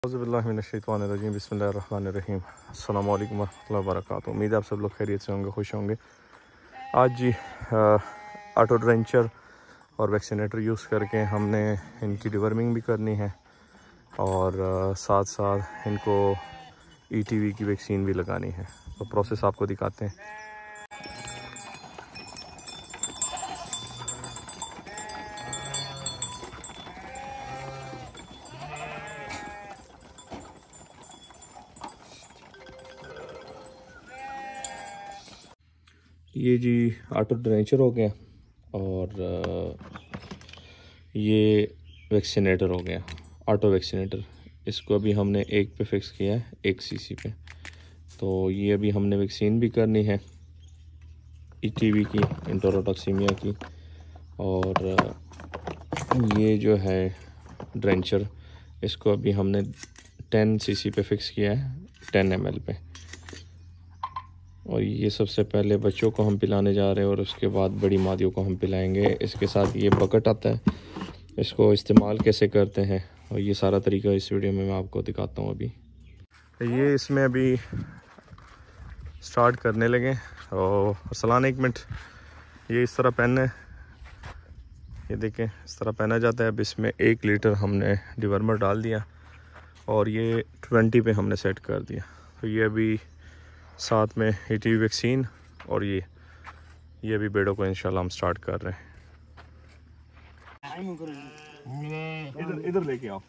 औज़ुबिल्लाहिमिनश्शैतानिर्रजीम बिस्मिल्लाहिर्रहमानिर्रहीम अस्सलामु अलैकुम वरहमतुल्लाहि वबरकातुहू। उम्मीद है आप सब लोग खैरियत से होंगे, खुश होंगे। आज जी ऑटो ड्रेंचर और वैक्सीनेटर यूज़ करके हमने इनकी डिवर्मिंग भी करनी है और साथ साथ इनको ETV की वैक्सीन भी लगानी है। तो प्रोसेस आपको दिखाते हैं। ये जी ऑटो ड्रेंचर हो गया और ये वैक्सीनेटर हो गया, ऑटो वैक्सीनेटर। इसको अभी हमने 1 पे फिक्स किया है, 1 cc पे। तो ये अभी हमने वैक्सीन भी करनी है ETV की, इंटेरोटॉक्सीमिया की। और ये जो है ड्रेंचर, इसको अभी हमने 10 cc पे फिक्स किया है, 10 ml पे। और ये सबसे पहले बच्चों को हम पिलाने जा रहे हैं और उसके बाद बड़ी मादियों को हम पिलाएंगे। इसके साथ ये बकेट आता है, इसको इस्तेमाल कैसे करते हैं और ये सारा तरीका इस वीडियो में मैं आपको दिखाता हूँ। अभी ये इसमें अभी स्टार्ट करने लगे। और सलान 1 मिनट, ये इस तरह पहनना है, ये देखें इस तरह पहना जाता है। अब इसमें 1 लीटर हमने डिवर्मर डाल दिया और ये 20 पे हमने सेट कर दिया। तो ये अभी साथ में ETV वैक्सीन और ये अभी बेड़ों को इंशाल्लाह हम स्टार्ट कर रहे हैं। इधर लेके आओ।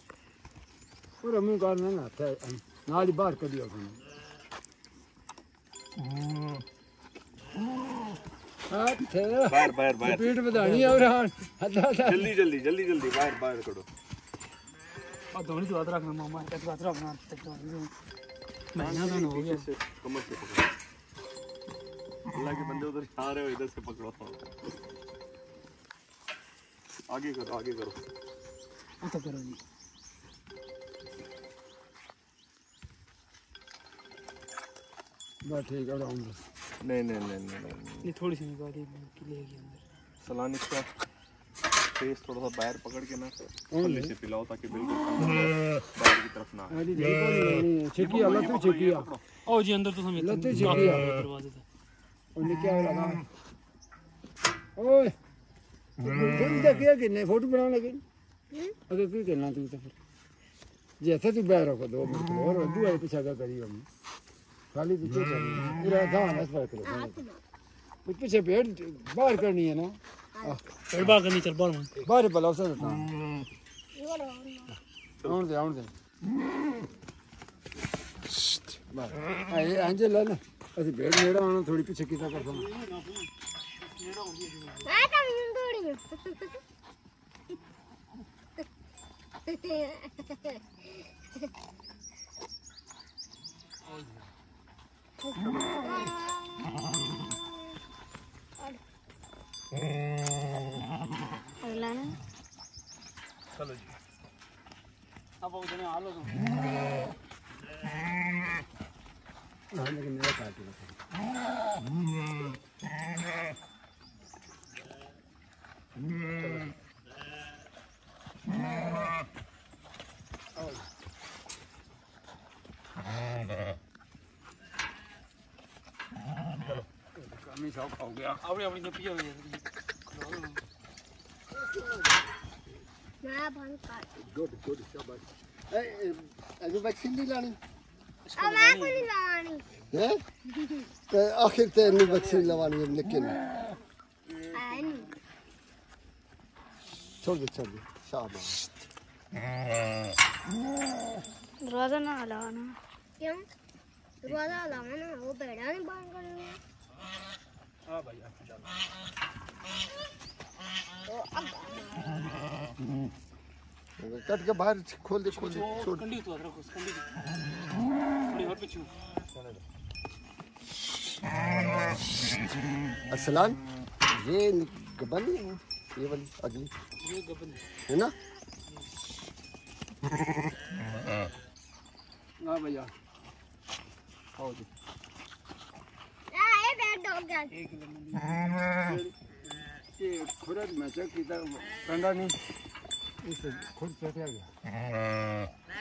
पूरा मुंह करना ना था, नाली बाहर कर दिया बाहर स्पीड बढ़ानी है और जल्दी बाहर करो। और धोनी तो हाथ रखना मामा, हाथ रखना महीना तो हो गया। कमर से पकड़ो, अल्लाह के बंदे उधर आ रहे हो, इधर से पकड़ो। आगे करो। ऐसा करो जी। बस ठीक है, नहीं थोड़ी सी निकाली लेगी अंदर। सलान इसका फेस थोड़ा सा बाहर पकड़ के ना थल्ले से पिलाओ ताकि बिल्कुल बाहर की तरफ ना आए। छिकी अलग तो छिकी ओ जी अंदर तो समेत लते छिकी दरवाजे पे और निके आ रहा। ओए थोड़ी सा क्या कितने फोटो बनाने लगे अगर क्यों करना तू तो फिर जैसे तू बाहर रखो 2 मिनट और दूसरे पीछे का करी हम खाली पीछे करनी पूरा ध्यान इस पर करो। पीछे पेड़ बाहर करनी है ना, पेड़ बाहर करनी। चल बाहर भला उसे आउन दे बस ये अंजल है ना, असि भेड़ नेड़ा आना थोड़ी पीछे किता कर दो। चलो जी, अब वो जने हाल हो लेकिन मेरा काट दिया। कमी शौक हो गया अपनी जो पिया हुई है मैं बंद कर। गुड शाबाश। अभी वैक्सीन नहीं लानी मैं को नहीं लगानी है आखिर ते नहीं वैक्सीन लगानी है लेकिन छोड़ दे शाबाश। दरवाजा ना लगाना। क्यों दरवाजा लगाना? वो बेड़ा नहीं बंद करना। हां भाई चलो कट के बाहर खोल दे छोड़ कंडी तो रखो कंडी थोड़ी और पीछे। असलान ये गबन ये वाली अगली ये गबन है ना। हां भैया आओ जी। ये बेड हो गया। ये खुरद में चेक किया कंडा नहीं इसे खुद पे आ गया।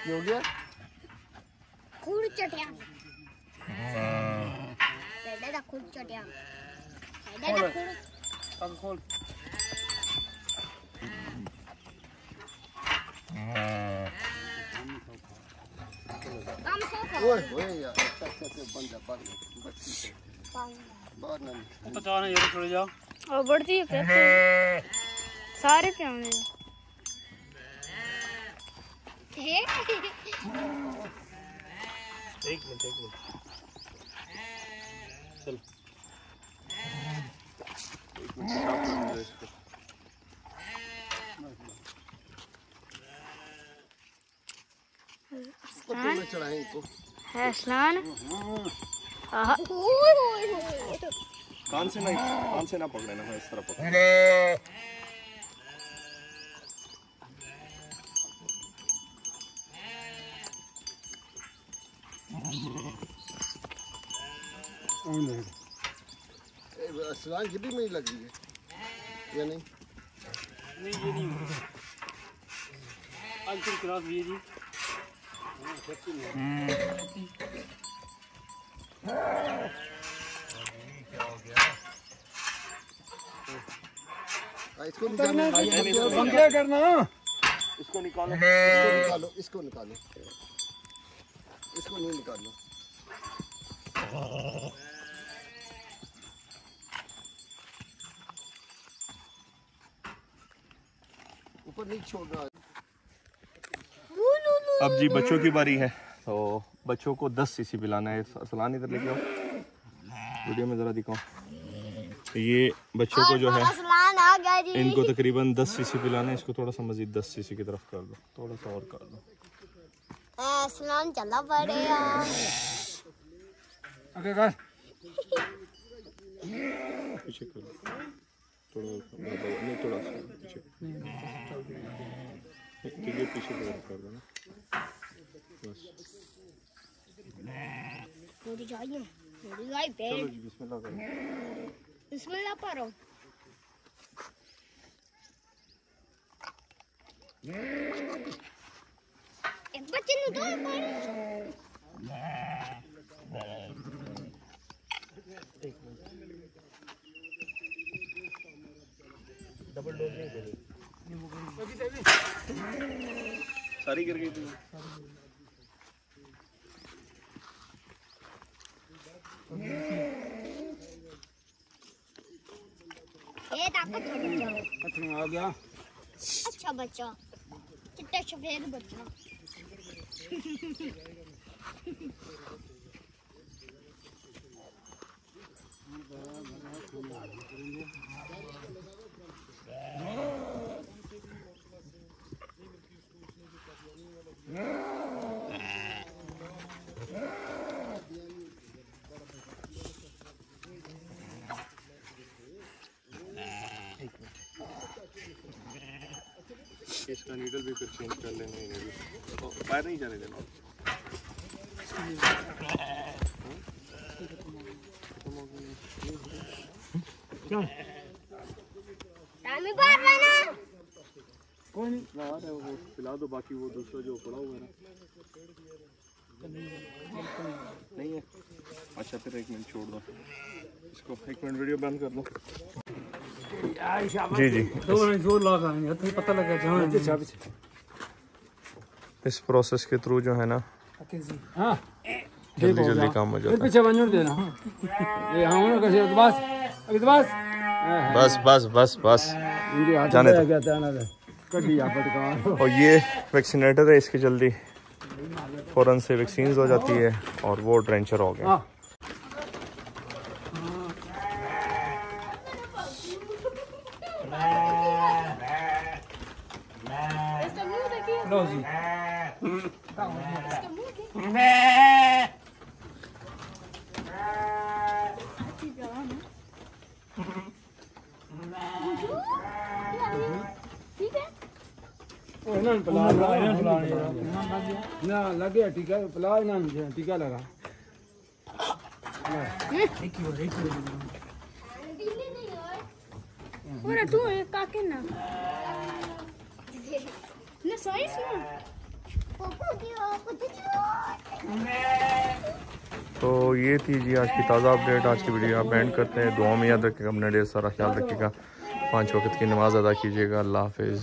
ये हो गया खुर चटिया बेटा दा खुर चटिया बेटा दा खुर अब खोल काम सोखा ओए यार अच्छा बंद जा बाहर ना तो जाना यार थोड़े जाओ और बढ़ती है पे सारे पे आने एक मिनट चल एक मिनट स्टॉप कर दो इसको। में चढ़ाएं इनको है स्नान कान से ना पकड़ना है, इस तरह पकड़। स्नान की भी नहीं लग रही है या नहीं? नहीं ये नहीं आज फिर क्रॉस भी जी इसको निकालो, क्या करना इसको निकालो, इसको निकालो, इसको नहीं निकालो। ऊपर नहीं छोड़ना। अब जी बच्चों की बारी है, तो बच्चों को 10 सीसी पिलाना है। सलान इधर लेके आओ, वीडियो में ज़रा दिखाओ। ये बच्चों को जो है आ गया जी। इनको तकरीबन 10 सीसी पिलाना है। इसको थोड़ा सा मजीद 10 सीसी की तरफ कर दो, थोड़ा सा और कर दो। स्नान चला पड़ेगा। ओके कर पीछे कर दो थोड़ा, नहीं थोड़ा सा पीछे, ठीक है पीछे कर दो ना बस। मेरी गाय पे चलो जी बिस्मिल्लाह करो। बिस्मिल्लाह पढ़ो। एक बच्चे ने दो पानी। डबल डोज नहीं दे सारी गिर गई थी। ये ताकत बच्चा आ गया अच्छा बच्चा चिट्टा सफेद बच्चा। इसका नीडल भी फिर चेंज कर लेना है, भी तो बाहर नहीं जाने देना। टाइम बाहर रहना कोई नहीं ना आ रहा है वो पिला दो, बाकी वो दूसरा जो पड़ा हुआ है ना नहीं है। अच्छा फिर एक मिनट छोड़ दो इसको, एक मिनट वीडियो बंद कर दो। जी जी जोर लगा तो पता लगा जहाँ इस प्रोसेस के थ्रू जो है ना हाँ जल्दी जल्दी काम हो जाता है। पीछे बंद देना ये हाँ ना कैसे बस अभी तो बस बस बस बस बस जाने दो। और ये वैक्सीनेटर है, इसकी जल्दी फ़ौरन से वैक्सीन हो जाती है और वो ड्रेंचर हो गया। लो जी ना लगे टीका पिला ना टीका लगा पूरा तू काके ना ना साइंस ना तो ये थी जी आज की ताज़ा अपडेट। आज की वीडियो आप एंड करते हैं। दुआ में याद रखिएगा, अपना ढेर सारा ख्याल रखिएगा, 5 वक्त की नमाज़ अदा कीजिएगा। अल्लाह हाफिज़।